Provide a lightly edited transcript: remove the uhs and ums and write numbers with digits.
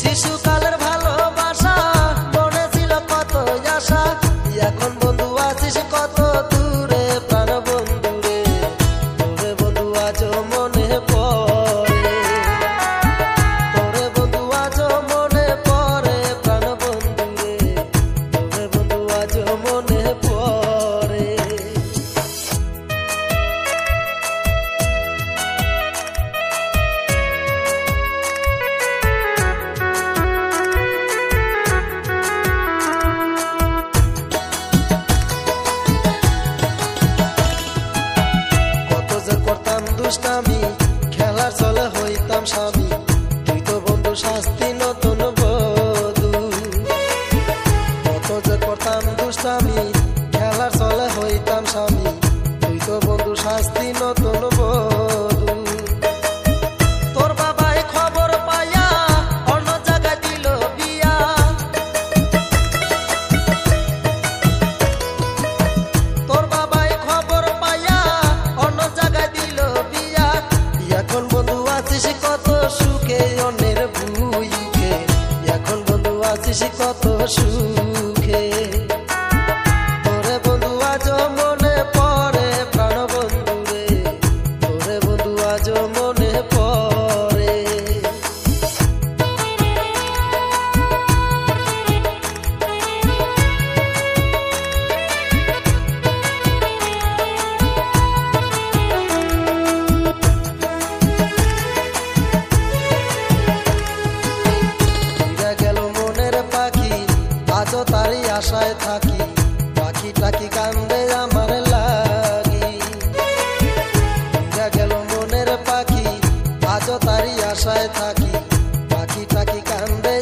শিশুকালের ভালোবাসা মনে ছিল কত আশা, এখন বন্ধু আছিস কত দূরে প্রাণ বন্ধু রে, তোরে বন্ধু আজ মনে পড়ে, তোরে বন্ধু আজ মনে পড়ে প্রাণ বন্ধু রে, তোরে বন্ধু আজ মনে পড়ে। দুষ্টামি খেলার চলে হইতাম স্বামী, তুই তো বন্ধু শাস্তি নতুন বধূ, কত যে করতাম দুষ্টামি খেলার চলে হইতাম স্বামী, তুই তো বন্ধু শাস্তি নতুন বধূ। তোর বাবাই খবর পাইয়া অন্য জায়গায় দিল বিয়া, তোর বাবাই খবর পাইয়া অন্য জায়গায় দিল বিয়া, এখন বন্ধু আছিস কত সুখে অন্যের বুকে, এখন বন্ধু আছিস কত সুখে, তোরে বন্ধু আজ মনে পড়ে প্রাণ বন্ধু রে, তোরে বন্ধু আজ মনে পড়ে। আজও তারই আশায় থাকি, পাখি টাকি কান্দে আমার লাগি, গেল মনের পাখি আজও তারই আশায় থাকি, পাখি টাকি কান্দে